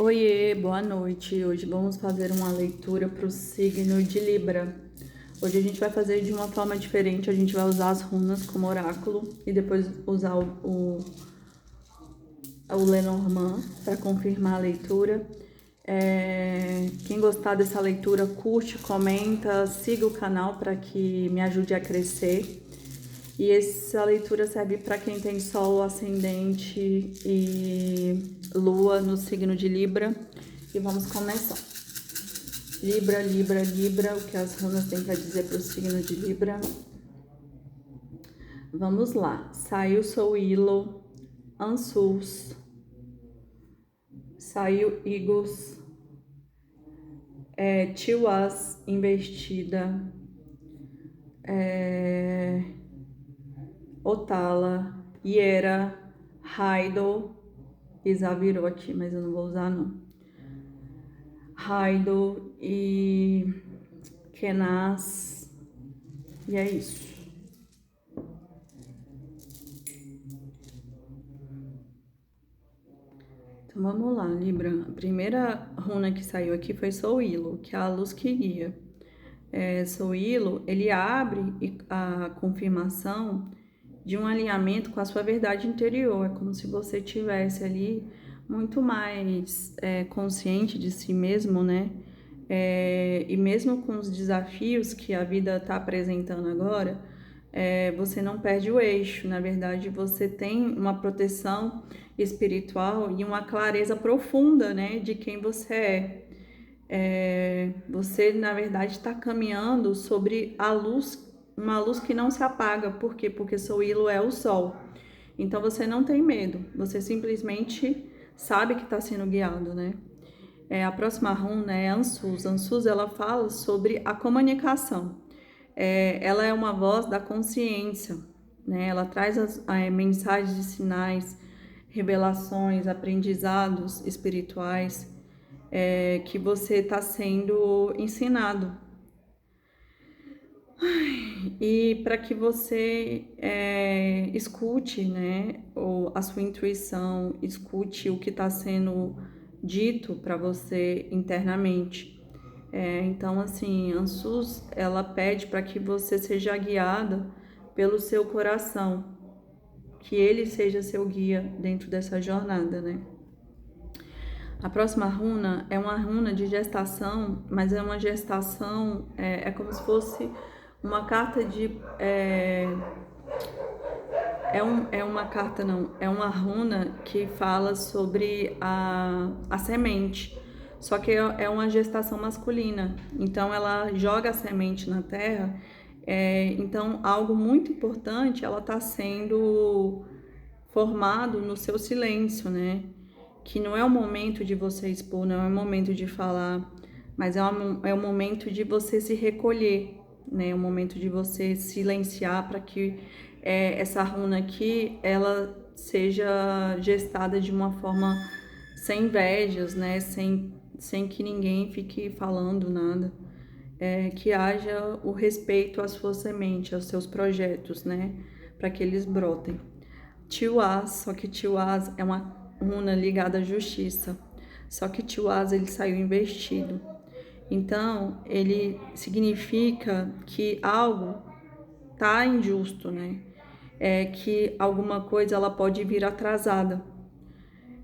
Oiê, boa noite. Hoje vamos fazer uma leitura para o signo de Libra. Hoje a gente vai fazer de uma forma diferente, a gente vai usar as runas como oráculo e depois usar o Lenormand para confirmar a leitura. Quem gostar dessa leitura, curte, comenta, siga o canal para que me ajude a crescer. E essa leitura serve para quem tem Sol, Ascendente e Lua no signo de Libra. E vamos começar. Libra, Libra, Libra, o que as runas têm para dizer para o signo de Libra. Vamos lá. Saiu Souilo, Ansuz, saiu Igos, Tiwas, Investida, Otala, Iera, Raido, Isa virou aqui, mas eu não vou usar não. Raido e Kenaz, e é isso. Então vamos lá, Libra. A primeira runa que saiu aqui foi Souilo, que é a luz que guia. Souilo, ele abre a confirmação de um alinhamento com a sua verdade interior. É como se você tivesse ali muito mais consciente de si mesmo, né? E mesmo com os desafios que a vida está apresentando agora, você não perde o eixo. Na verdade, você tem uma proteção espiritual e uma clareza profunda, né, de quem você é. Você, na verdade, está caminhando sobre a luz, uma luz que não se apaga. Por quê? Porque Souilo é o sol. Então você não tem medo, você simplesmente sabe que está sendo guiado, né? A próxima runa é Ansuz. Ansuz, ela fala sobre a comunicação. Ela é uma voz da consciência, né? Ela traz as mensagens de sinais, revelações, aprendizados espirituais que você está sendo ensinado. E para que você escute, né, a sua intuição, escute o que está sendo dito para você internamente. Então, assim, Ansuz, ela pede para que você seja guiada pelo seu coração, que ele seja seu guia dentro dessa jornada, né? A próxima runa é uma runa de gestação, mas é uma gestação, como se fosse uma carta de... uma carta, não, é uma runa que fala sobre a semente, só que é uma gestação masculina, então ela joga a semente na terra, então algo muito importante, ela está sendo formado no seu silêncio, né? Que não é o momento de você expor, não é o momento de falar, mas é o momento de você se recolher, né? É o momento de você silenciar para que essa runa aqui, ela seja gestada de uma forma sem invejas, né? Sem que ninguém fique falando nada. Que haja o respeito à sua semente, aos seus projetos, né? Para que eles brotem. Tiwaz, só que Tiwaz é uma runa ligada à justiça. Só que Tiwaz, ele saiu investido. Então, ele significa que algo tá injusto, né? Que alguma coisa ela pode vir atrasada.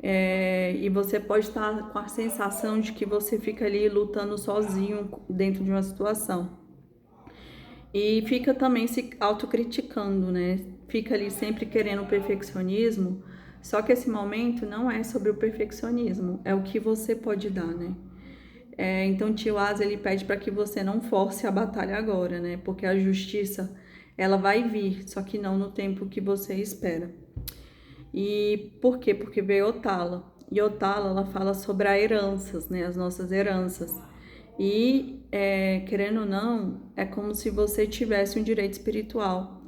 E você pode estar com a sensação de que você fica ali lutando sozinho dentro de uma situação. E fica também se autocriticando, né? Fica ali sempre querendo o perfeccionismo, só que esse momento não é sobre o perfeccionismo, é o que você pode dar, né? Então, Tio Asa, ele pede para que você não force a batalha agora, né? Porque a justiça, ela vai vir, só que não no tempo que você espera. E por quê? Porque veio Otala. E Otala, ela fala sobre as heranças, né? As nossas heranças. E, querendo ou não, é como se você tivesse um direito espiritual.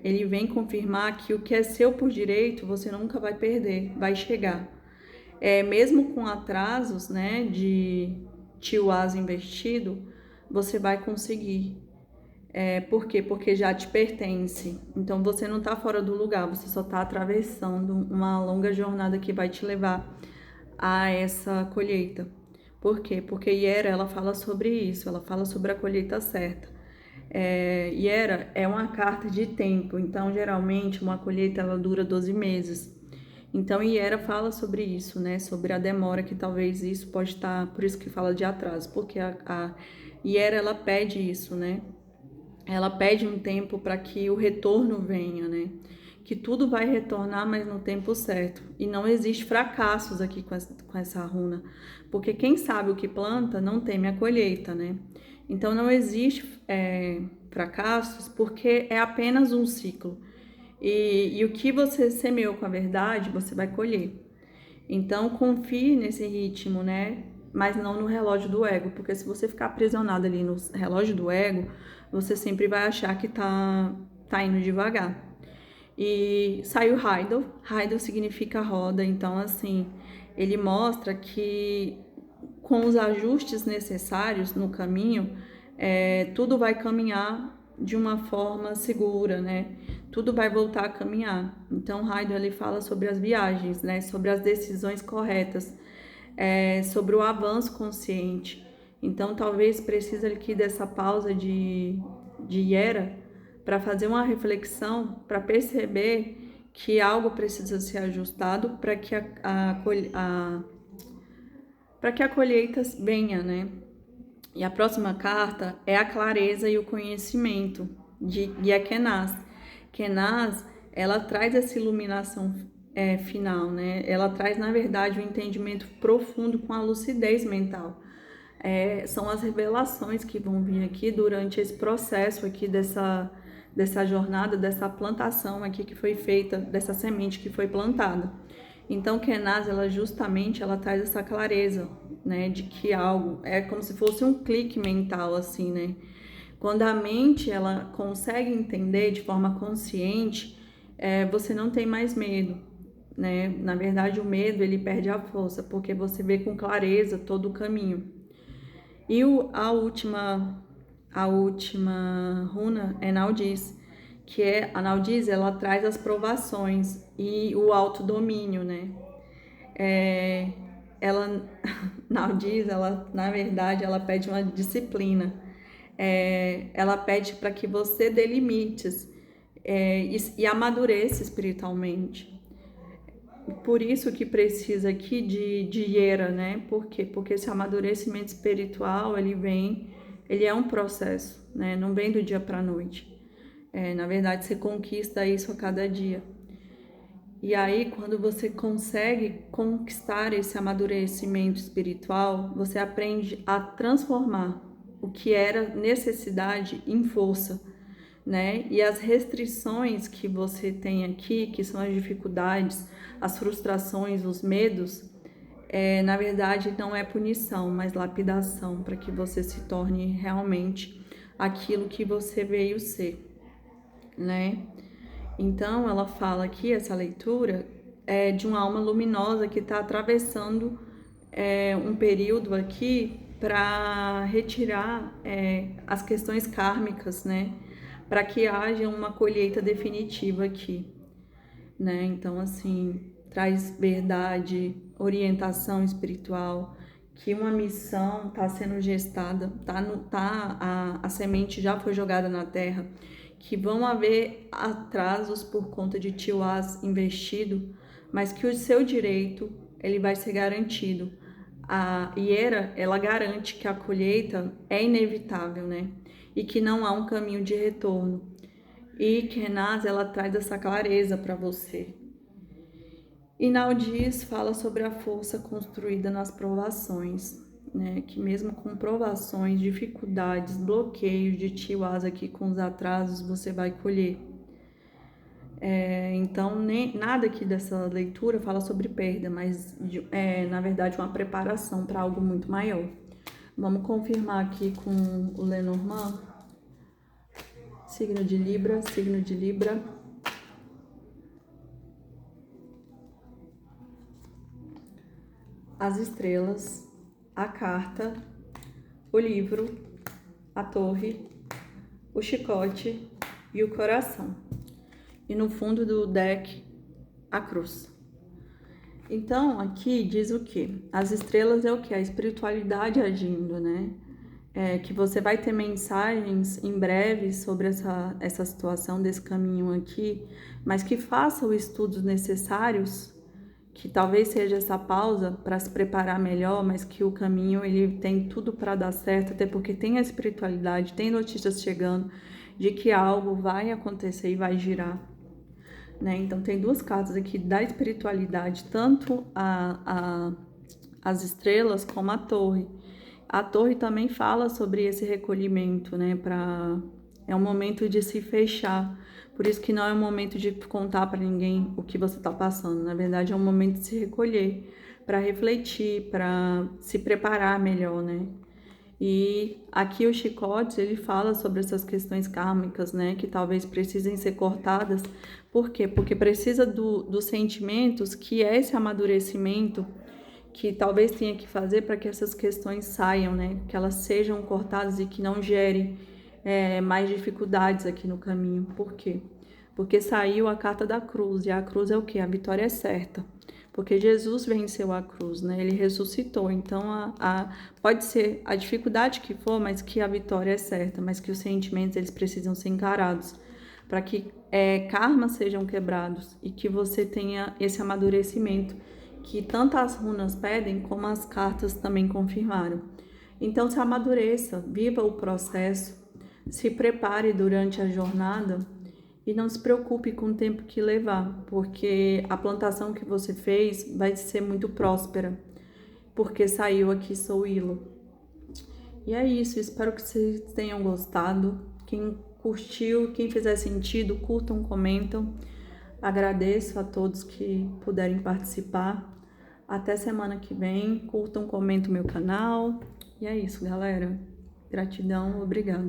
Ele vem confirmar que o que é seu por direito, você nunca vai perder, vai chegar. Mesmo com atrasos, né, de tio Asa investido, você vai conseguir. Por quê? Porque já te pertence. Então você não está fora do lugar, você só está atravessando uma longa jornada que vai te levar a essa colheita. Por quê? Porque Iera, ela fala sobre isso, ela fala sobre a colheita certa. Iera é uma carta de tempo, então geralmente uma colheita ela dura 12 meses. Então Iera fala sobre isso, né? Sobre a demora que talvez isso pode estar, por isso que fala de atraso, porque a Iera ela pede isso, né? Ela pede um tempo para que o retorno venha, né? Que tudo vai retornar, mas no tempo certo. E não existe fracassos aqui com essa runa, porque quem sabe o que planta não teme a colheita, né? Então não existe fracassos, porque é apenas um ciclo. E o que você semeou com a verdade, você vai colher. Então confie nesse ritmo, né? Mas não no relógio do ego, porque se você ficar aprisionado ali no relógio do ego, você sempre vai achar que tá indo devagar. E saiu Heidel. Heidel significa roda, então assim, ele mostra que com os ajustes necessários no caminho, tudo vai caminhar de uma forma segura, né? Tudo vai voltar a caminhar. Então, Heidel ele fala sobre as viagens, né? Sobre as decisões corretas, sobre o avanço consciente. Então, talvez precise aqui dessa pausa de Iera para fazer uma reflexão, para perceber que algo precisa ser ajustado para que para que a colheita venha, né? E a próxima carta é a clareza e o conhecimento de Kenaz. Kenaz, ela traz essa iluminação final, né? Ela traz, na verdade, um entendimento profundo com a lucidez mental. São as revelações que vão vir aqui durante esse processo aqui dessa jornada, dessa plantação aqui que foi feita, dessa semente que foi plantada. Então, Kenaz, ela traz essa clareza, né, de que algo é como se fosse um clique mental, assim, né? Quando a mente, ela consegue entender de forma consciente, você não tem mais medo, né? Na verdade, o medo, ele perde a força, porque você vê com clareza todo o caminho. E a última runa é Naldiz, que a Naldiz, ela traz as provações e o autodomínio, né? Ela, Naldiz, ela, na verdade, ela pede uma disciplina. Ela pede para que você dê limites e amadureça espiritualmente. Por isso que precisa aqui de Iera, né? Por quê? Porque esse amadurecimento espiritual, ele é um processo, né? Não vem do dia para a noite. Na verdade, você conquista isso a cada dia. E aí, quando você consegue conquistar esse amadurecimento espiritual, você aprende a transformar o que era necessidade em força, né? E as restrições que você tem aqui, que são as dificuldades, as frustrações, os medos, na verdade não é punição, mas lapidação, para que você se torne realmente aquilo que você veio ser, né? Então ela fala aqui, essa leitura, de uma alma luminosa que está atravessando um período aqui para retirar as questões kármicas, né? Para que haja uma colheita definitiva aqui, né? Então, assim, traz verdade, orientação espiritual, que uma missão está sendo gestada, a semente já foi jogada na terra, que vão haver atrasos por conta de Tiwaz investido, mas que o seu direito ele vai ser garantido. A Iera, ela garante que a colheita é inevitável, né? E que não há um caminho de retorno. E Kenaz, ela traz essa clareza para você. E Naldiz fala sobre a força construída nas provações, né? Que mesmo com provações, dificuldades, bloqueios de Tiwaz aqui com os atrasos, você vai colher. Então, nada aqui dessa leitura fala sobre perda, mas na verdade uma preparação para algo muito maior. Vamos confirmar aqui com o Lenormand. Signo de Libra, signo de Libra. As estrelas, a carta, o livro, a torre, o chicote e o coração. E no fundo do deck, a cruz. Então, aqui diz o quê? As estrelas é o quê? A espiritualidade agindo, né? Que você vai ter mensagens em breve sobre essa situação desse caminho aqui, mas que faça os estudos necessários, que talvez seja essa pausa para se preparar melhor, mas que o caminho ele tem tudo para dar certo, até porque tem a espiritualidade, tem notícias chegando de que algo vai acontecer e vai girar, né? Então tem duas cartas aqui da espiritualidade, tanto as estrelas como a torre. A torre também fala sobre esse recolhimento, né? É um momento de se fechar. Por isso que não é um momento de contar para ninguém o que você está passando. Na verdade, é um momento de se recolher, para refletir, para se preparar melhor, né? E aqui o chicote, ele fala sobre essas questões kármicas, né, que talvez precisem ser cortadas. Por quê? Porque precisa dos sentimentos, que é esse amadurecimento que talvez tenha que fazer para que essas questões saiam, né, que elas sejam cortadas e que não gerem mais dificuldades aqui no caminho. Por quê? Porque saiu a carta da cruz, e a cruz é o quê? A vitória é certa. Porque Jesus venceu a cruz, né? Ele ressuscitou. Então, pode ser a dificuldade que for, mas que a vitória é certa, mas que os sentimentos eles precisam ser encarados para que karmas sejam quebrados e que você tenha esse amadurecimento que tanto as runas pedem como as cartas também confirmaram. Então, se amadureça, viva o processo, se prepare durante a jornada e não se preocupe com o tempo que levar, porque a plantação que você fez vai ser muito próspera, porque saiu aqui Souilo. E é isso, espero que vocês tenham gostado. Quem curtiu, quem fizer sentido, curtam, comentam. Agradeço a todos que puderem participar. Até semana que vem. Curtam, comentem o meu canal. E é isso, galera. Gratidão, obrigada.